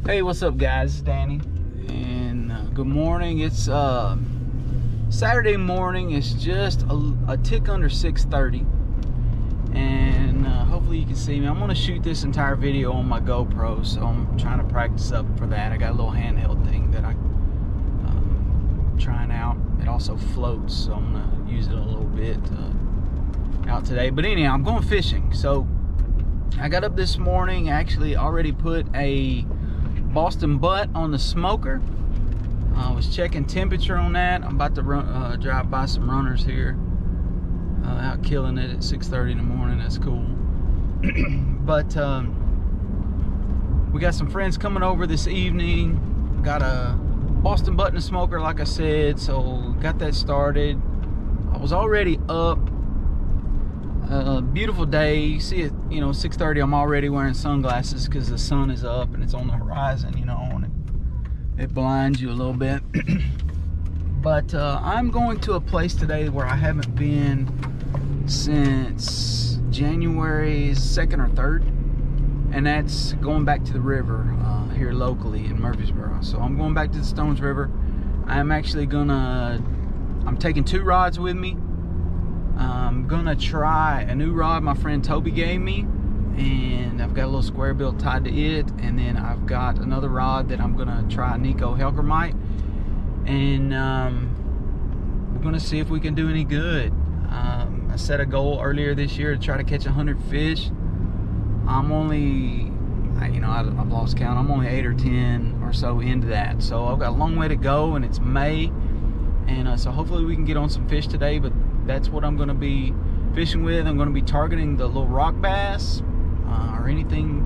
Hey, what's up, guys? It's Danny, and good morning. It's Saturday morning. It's just a tick under 6:30, and hopefully you can see me. I'm gonna shoot this entire video on my GoPro, so I'm trying to practice up for that. I got a little handheld thing that I'm trying out. It also floats, so I'm gonna use it a little bit out today. But anyhow, I'm going fishing. So I got up this morning. Actually, already put a Boston butt on the smoker. I was checking temperature on that. I'm about to drive by some runners here, out killing it at 6:30 in the morning. That's cool. But we got some friends coming over this evening. Got a Boston butt in the smoker, like I said, so got that started. I was already up. Beautiful day. You see it, 6:30. I'm already wearing sunglasses because the sun is up and it's on the horizon, and it blinds you a little bit. But I'm going to a place today where I haven't been since January 2nd or 3rd, and that's going back to the river here locally in Murfreesboro. So I'm going back to the Stones River. I'm taking 2 rods with me. I'm gonna try a new rod my friend Toby gave me, and I've got a little square bill tied to it, and then I've got another rod that I'm gonna try, Nico Helgermite, and we're gonna see if we can do any good. I set a goal earlier this year to try to catch 100 fish. I'm only, I've lost count. I'm only 8 or 10 or so into that, so I've got a long way to go, and it's May, and so hopefully we can get on some fish today. But that's what I'm going to be fishing with. I'm going to be targeting the little rock bass or anything.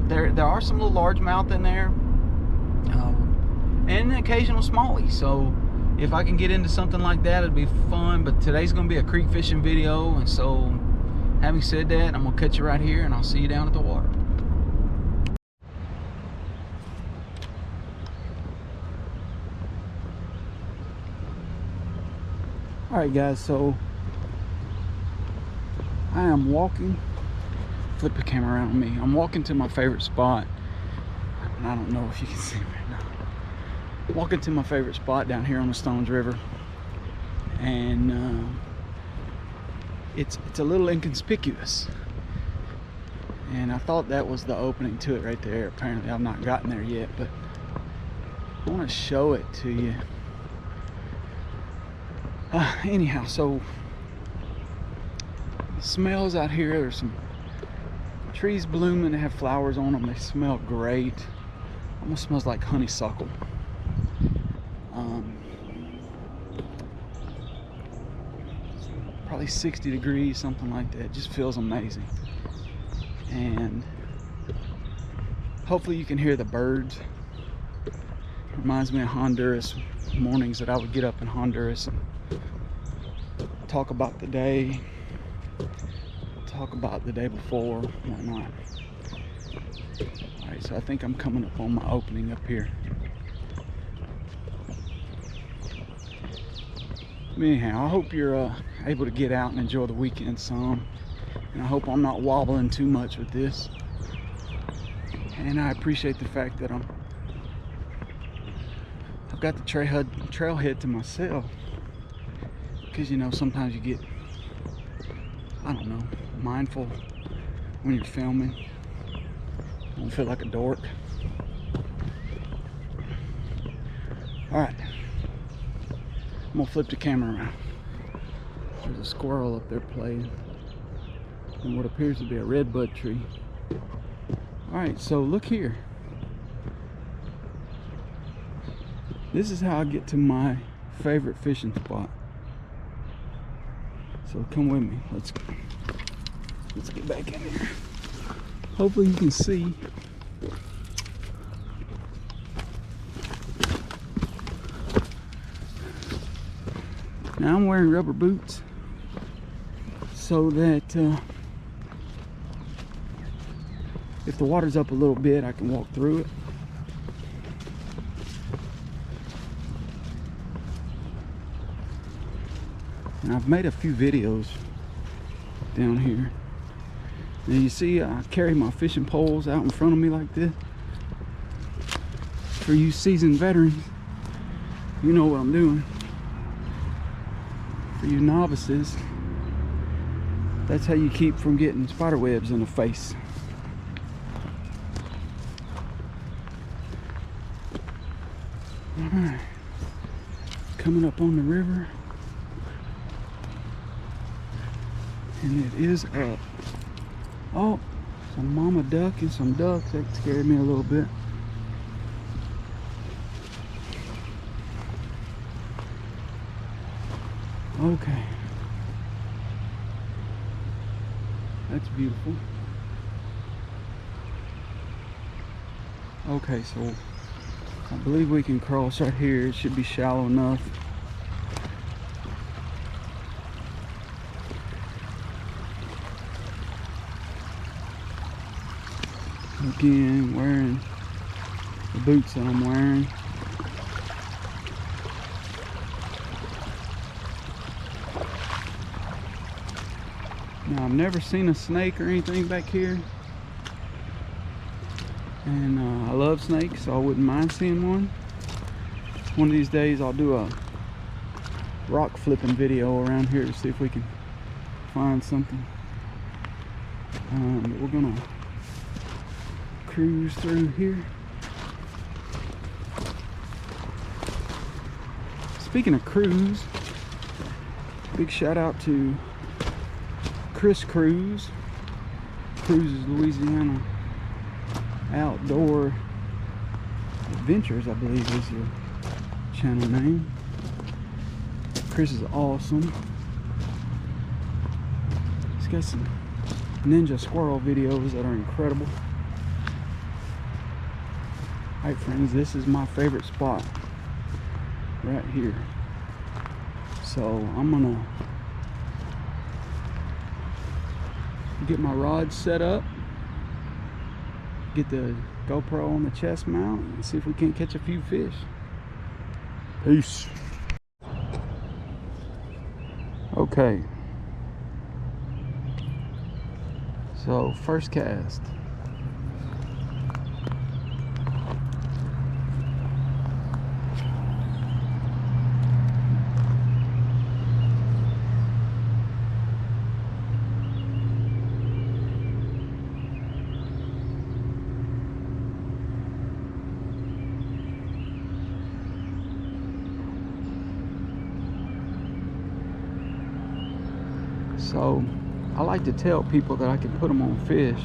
There are some little largemouth in there, and an occasional smallie. So if I can get into something like that, it'd be fun. But today's going to be a creek fishing video, and so having said that, I'm going to cut you right here, and I'll see you down at the water. Alright guys, so I am walking, flip the camera around on me. I'm walking to my favorite spot, and I don't know if you can see me right now. Walking to my favorite spot down here on the Stones River, and it's a little inconspicuous, and I thought that was the opening to it right there. Apparently I've not gotten there yet, but I want to show it to you. Anyhow, so smells out here. There's some trees blooming. They have flowers on them. They smell great. Almost smells like honeysuckle. Probably 60 degrees, something like that. It just feels amazing. And hopefully you can hear the birds. Reminds me of Honduras mornings that I would get up in Honduras and talk about the day, talk about the day before, whatnot. Alright, so I think I'm coming up on my opening up here. Anyhow, I hope you're able to get out and enjoy the weekend some, and I hope I'm not wobbling too much with this. And I appreciate the fact that I've got the trailhead to myself, because sometimes you get, I don't know, mindful when you're filming. I don't feel like a dork. Alright, I'm gonna flip the camera around. There's a squirrel up there playing in what appears to be a redbud tree. Alright, so look here. This is how I get to my favorite fishing spot. So come with me. Let's get back in here. Hopefully you can see. Now I'm wearing rubber boots so that if the water's up a little bit, I can walk through it. And I've made a few videos down here. And you see I carry my fishing poles out in front of me like this. For you seasoned veterans, you know what I'm doing. For you novices, that's how you keep from getting spider webs in the face. Alright, coming up on the river, and it is up. Oh, some mama duck and some ducks. That scared me a little bit. Okay, that's beautiful. Okay, so I believe we can cross right here. It should be shallow enough. Again, wearing the boots that I'm wearing. Now, I've never seen a snake or anything back here, and I love snakes, so I wouldn't mind seeing one. One of these days I'll do a rock flipping video around here to see if we can find something. But we're gonna cruise through here. Speaking of cruise, big shout out to Chris Cruise. Cruises Louisiana Outdoor Adventures, I believe is your channel name. Chris is awesome. He's got some ninja squirrel videos that are incredible. Alright friends, this is my favorite spot right here. So I'm gonna get my rod set up, get the GoPro on the chest mount, and see if we can't catch a few fish. Peace. Okay, so first cast. So I like to tell people that I can put them on fish.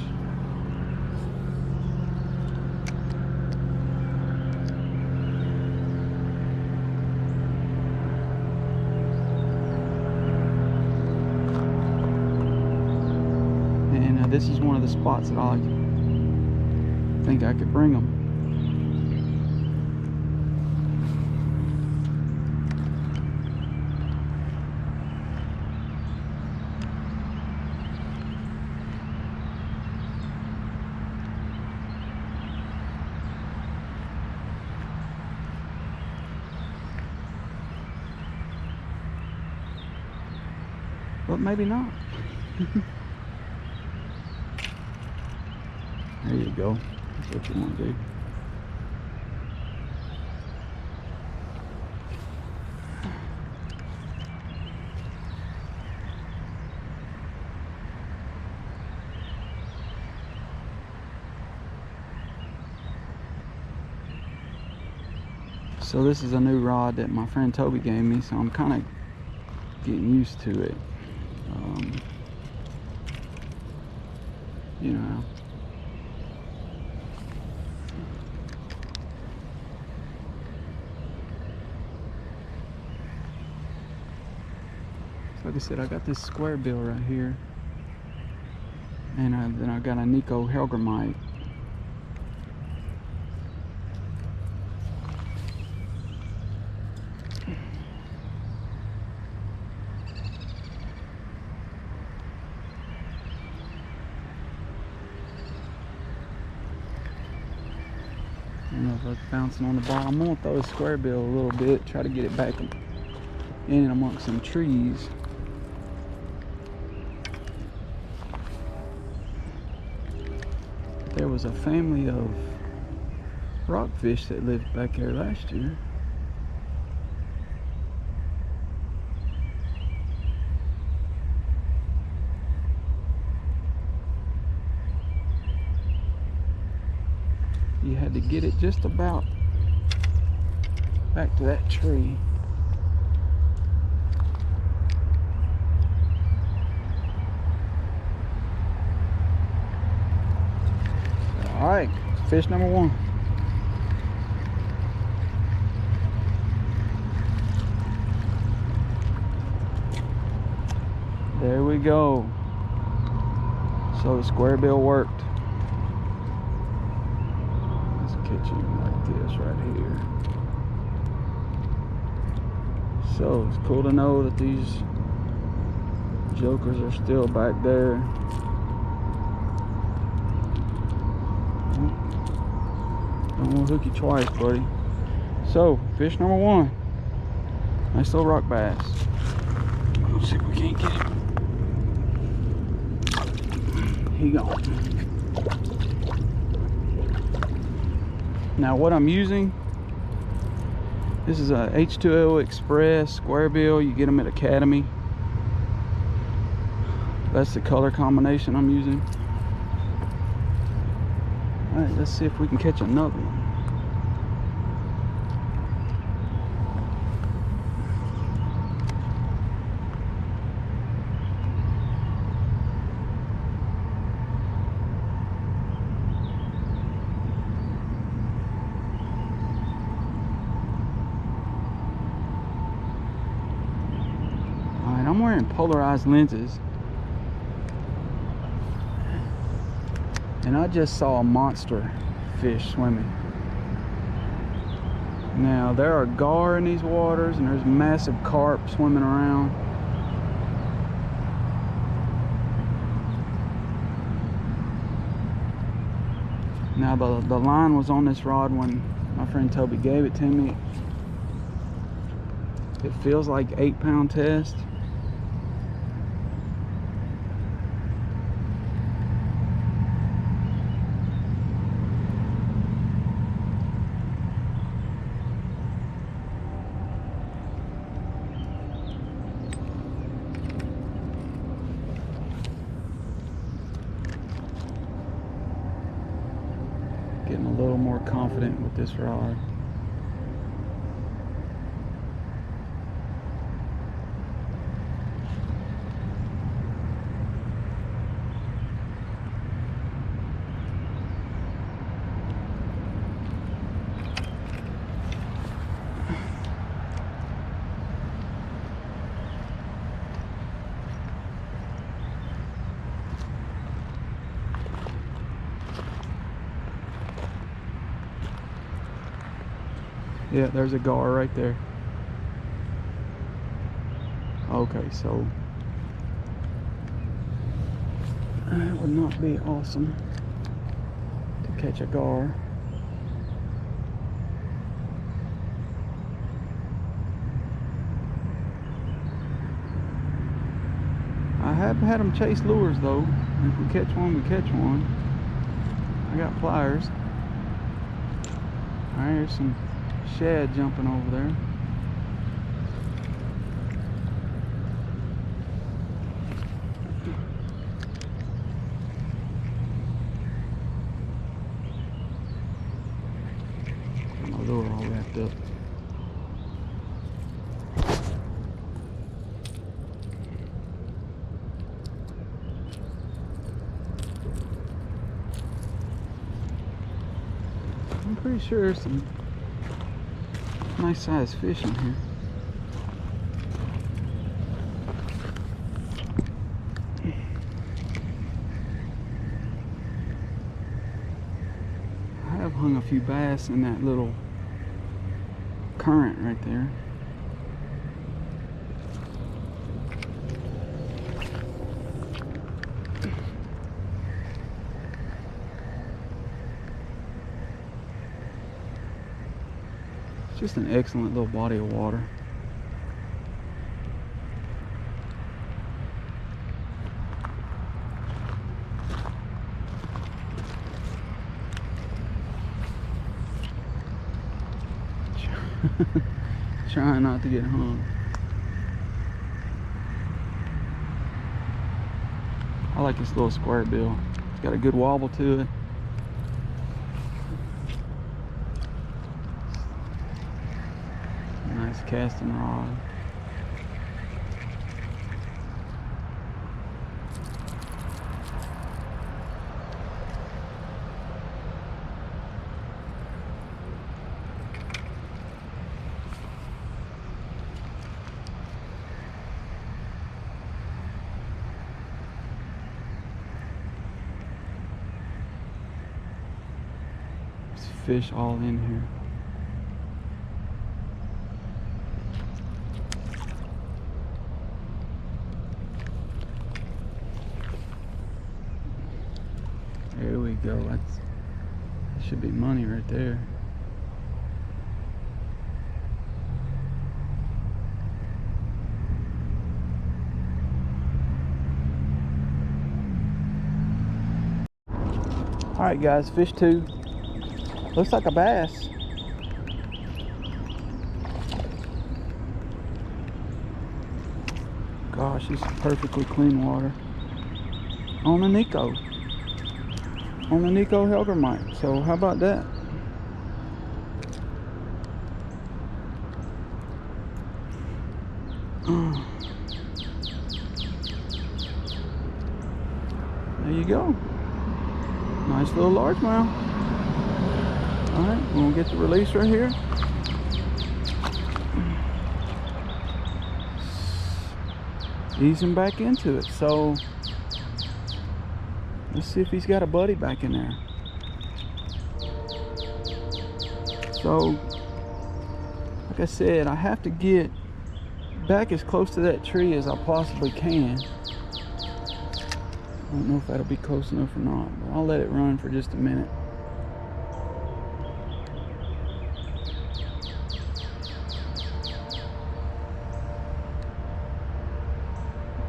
And this is one of the spots that I think I could bring them. But maybe not. There you go. That's what you want to do. So this is a new rod that my friend Toby gave me, so I'm kind of getting used to it. You know, so like I said, I got this square bill right here, and then I got a Nico Helgramite. I don't know if it's bouncing on the bottom. I'm gonna throw the square bill a little bit, try to get it back in amongst some trees. There was a family of rockfish that lived back there last year. You had to get it just about back to that tree. All right, fish number one. There we go. So the square bill worked. Let's catch him like this right here. So it's cool to know that these jokers are still back there. Don't want to hook you twice, buddy. So fish number one. Nice little rock bass. Let's see if we can't get him. He gone. Now what I'm using, this is a H2O Express square bill. You get them at Academy. That's the color combination I'm using. All right, let's see if we can catch another one. I'm wearing polarized lenses, and I just saw a monster fish swimming. Now there are gar in these waters, and there's massive carp swimming around. Now the line was on this rod when my friend Toby gave it to me. It feels like 8-pound test. Getting a little more confident with this rod. Yeah, there's a gar right there. Okay, so it would not be awesome to catch a gar. I have had them chase lures though. If we catch one, we catch one. I got pliers. All right, here's some shad jumping over there. My lure all wrapped up. I'm pretty sure there's some nice sized fish in here. I have hung a few bass in that little current right there. Just an excellent little body of water. Trying not to get hung. I like this little square bill. It's got a good wobble to it. Nice casting rod. There's fish all in here. There we go. That should be money right there. All right, guys, fish two. Looks like a bass. Gosh, this is perfectly clean water. On the Nico. On the Nico Hellgrammite. So how about that? There you go. Nice little largemouth. Alright, we're gonna get the release right here. Ease him back into it. So let's see if he's got a buddy back in there. So, like I said, I have to get back as close to that tree as I possibly can. I don't know if that'll be close enough or not, but I'll let it run for just a minute.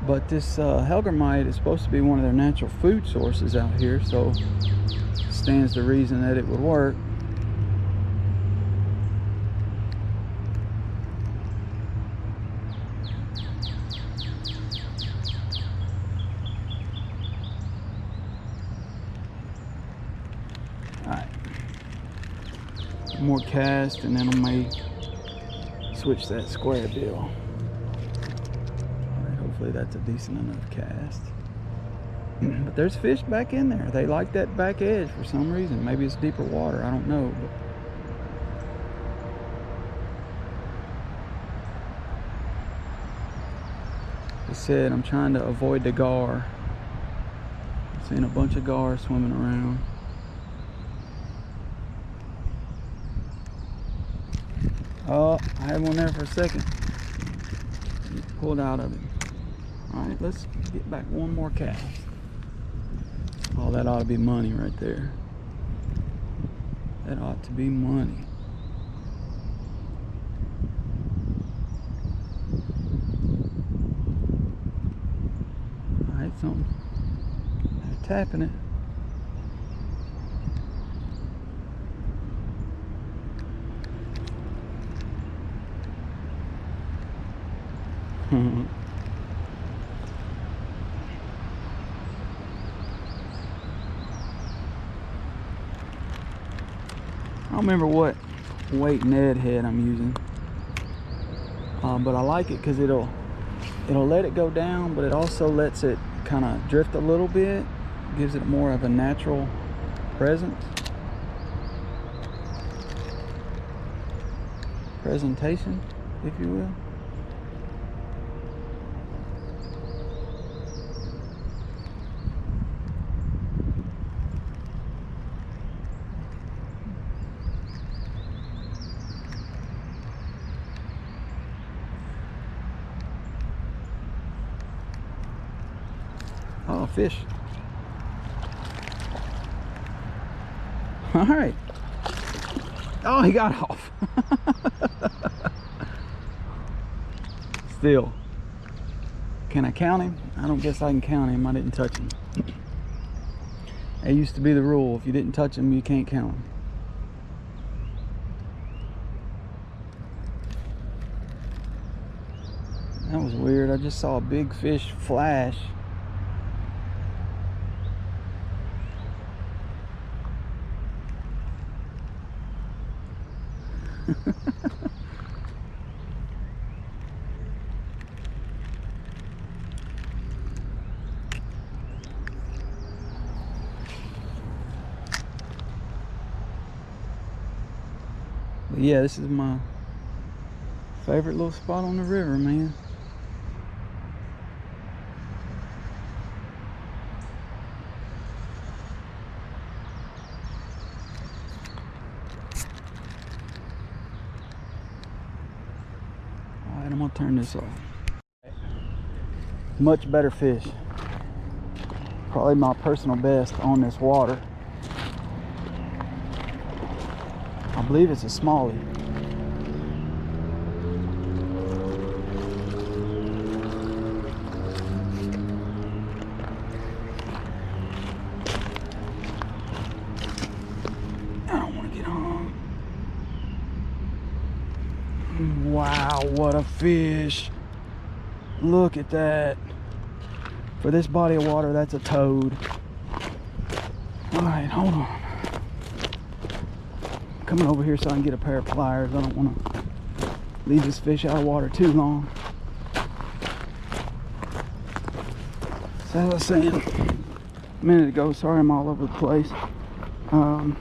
But this Hellgrammite is supposed to be one of their natural food sources out here, so stands to reason that it would work. Alright. More cast, and then I may switch that square bill. Hopefully that's a decent enough cast. But there's fish back in there. They like that back edge for some reason. Maybe it's deeper water, I don't know. But like I said, I'm trying to avoid the gar. I'm seeing a bunch of gar swimming around. Oh, I had one there for a second. Pulled out of it. Alright, let's get back one more cast. Oh, that ought to be money right there. That ought to be money. Alright, something. They're tapping it. I don't remember what weight Ned head I'm using, but I like it because it'll let it go down, but it also lets it kind of drift a little bit, gives it more of a natural presentation, if you will. Oh, fish. All right. Oh, he got off. Still. Can I count him? I don't guess I can count him. I didn't touch him. It used to be the rule. If you didn't touch him, you can't count him. That was weird. I just saw a big fish flash. But yeah, this is my favorite little spot on the river, man. Alright, I'm gonna turn this off. Much better fish. Probably my personal best on this water. I believe it's a smallie. I don't want to get hung. Wow, what a fish. Look at that. For this body of water, that's a toad. All right, hold on. Coming over here so I can get a pair of pliers. I don't want to leave this fish out of water too long. So as I was saying a minute ago, sorry I'm all over the place. I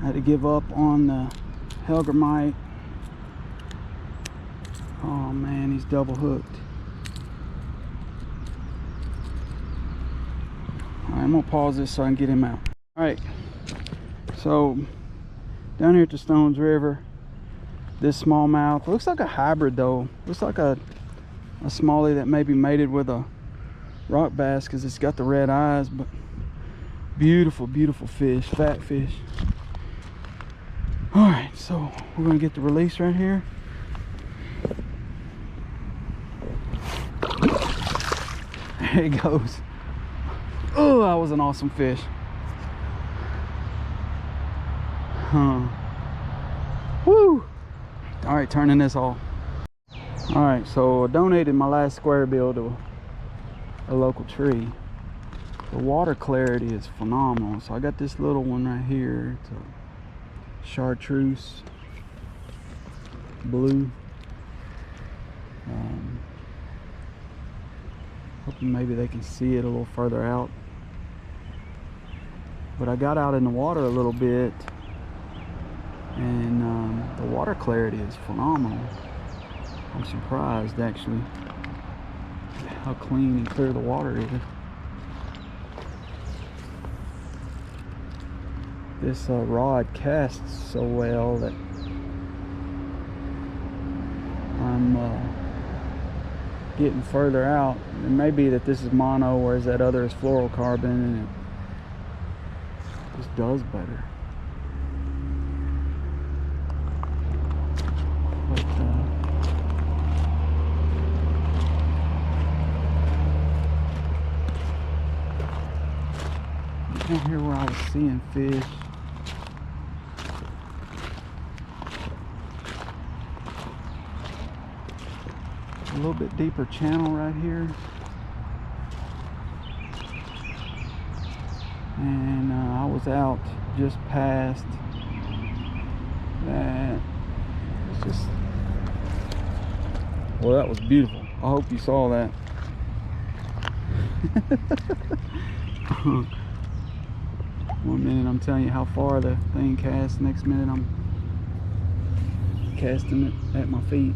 had to give up on the Hellgrammite. Oh man, he's double hooked. Alright, I'm gonna pause this so I can get him out. Alright. So down here at the Stones River, this smallmouth looks like a hybrid though. Looks like a smallie that maybe mated with a rock bass because it's got the red eyes. But beautiful, beautiful fish, fat fish. All right, so we're gonna get the release right here. There he goes. Oh, that was an awesome fish. Woo! All right, turning this off. All right, so I donated my last square bill to a local tree. The water clarity is phenomenal. So I got this little one right here. It's a chartreuse blue. Hoping maybe they can see it a little further out. But I got out in the water a little bit, and the water clarity is phenomenal. I'm surprised actually how clean and clear the water is. This rod casts so well that I'm getting further out. It may be that this is mono, whereas that other is fluorocarbon, and it just does better. But down here where I was seeing fish, a little bit deeper channel right here, and I was out just past that. It's just, well, that was beautiful. I hope you saw that. One minute I'm telling you how far the thing casts, next minute I'm casting it at my feet.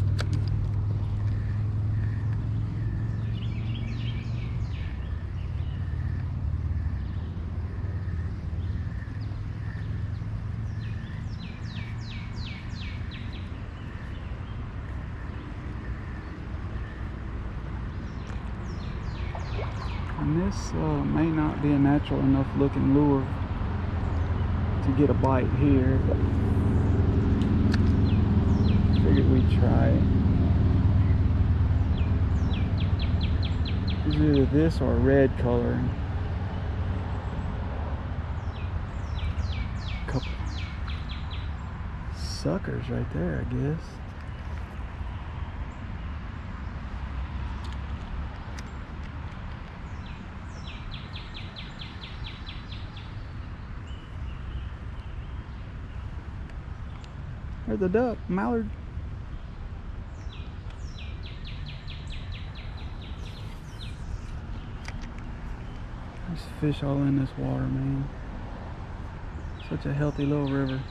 And this may not be a natural enough looking lure to get a bite here, but figured we'd try it. It's either this or a red color. Couple suckers right there, I guess. There's the duck, mallard. There's fish all in this water, man. Such a healthy little river.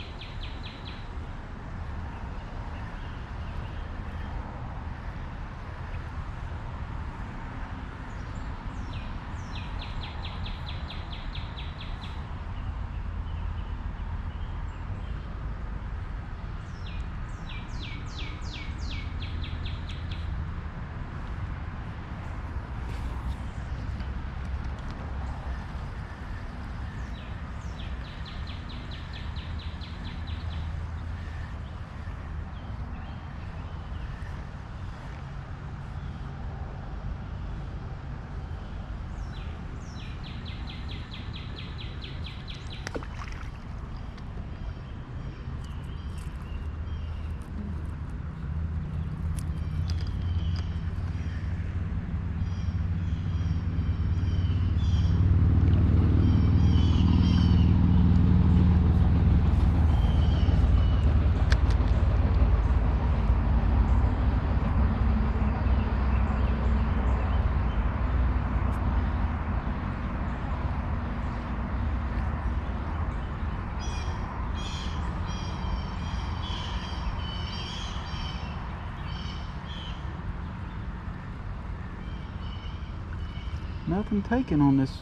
Nothing taken on this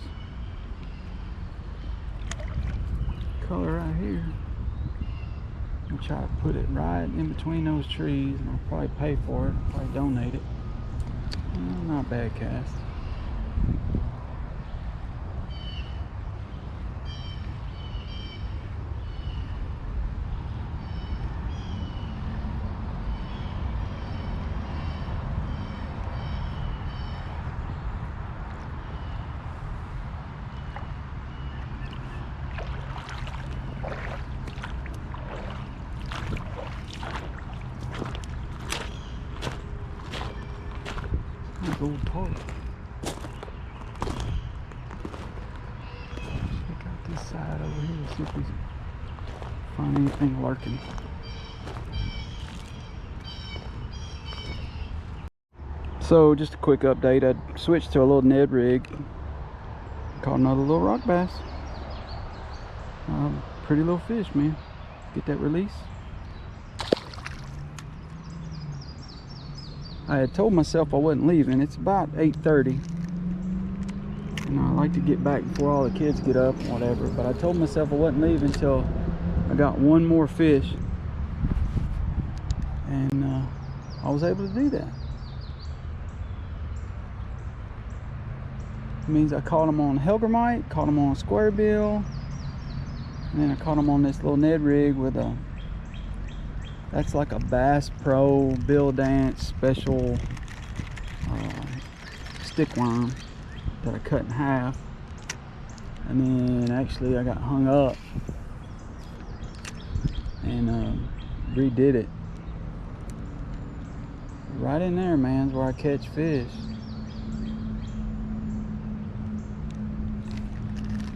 color right here. I'll try to put it right in between those trees, and I'll probably pay for it, probably donate it. Not a bad cast. Gold tarp. Check out this side over here, see if we find anything lurking. So just a quick update, I switched to a little Ned rig, caught another little rock bass. Pretty little fish, man. Get that release. I had told myself I wasn't leaving. It's about 8:30. And I like to get back before all the kids get up and whatever. But I told myself I wasn't leaving until I got one more fish. And I was able to do that. It means I caught them on Hellgrammite, caught them on square bill. And then I caught them on this little Ned rig with a, that's like a Bass Pro Bill Dance special stick worm that I cut in half. And then actually I got hung up and redid it. Right in there, man, is where I catch fish.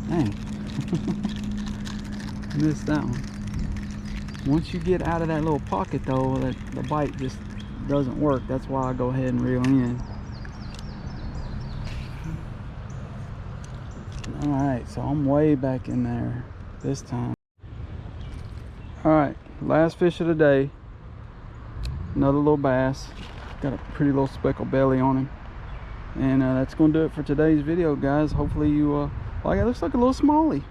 Dang. Missed that one. Once you get out of that little pocket though, the bite just doesn't work. That's why I go ahead and reel in. Alright, so I'm way back in there this time. Alright, last fish of the day. Another little bass. Got a pretty little speckled belly on him. And that's going to do it for today's video, guys. Hopefully you like it. Looks like a little smallie.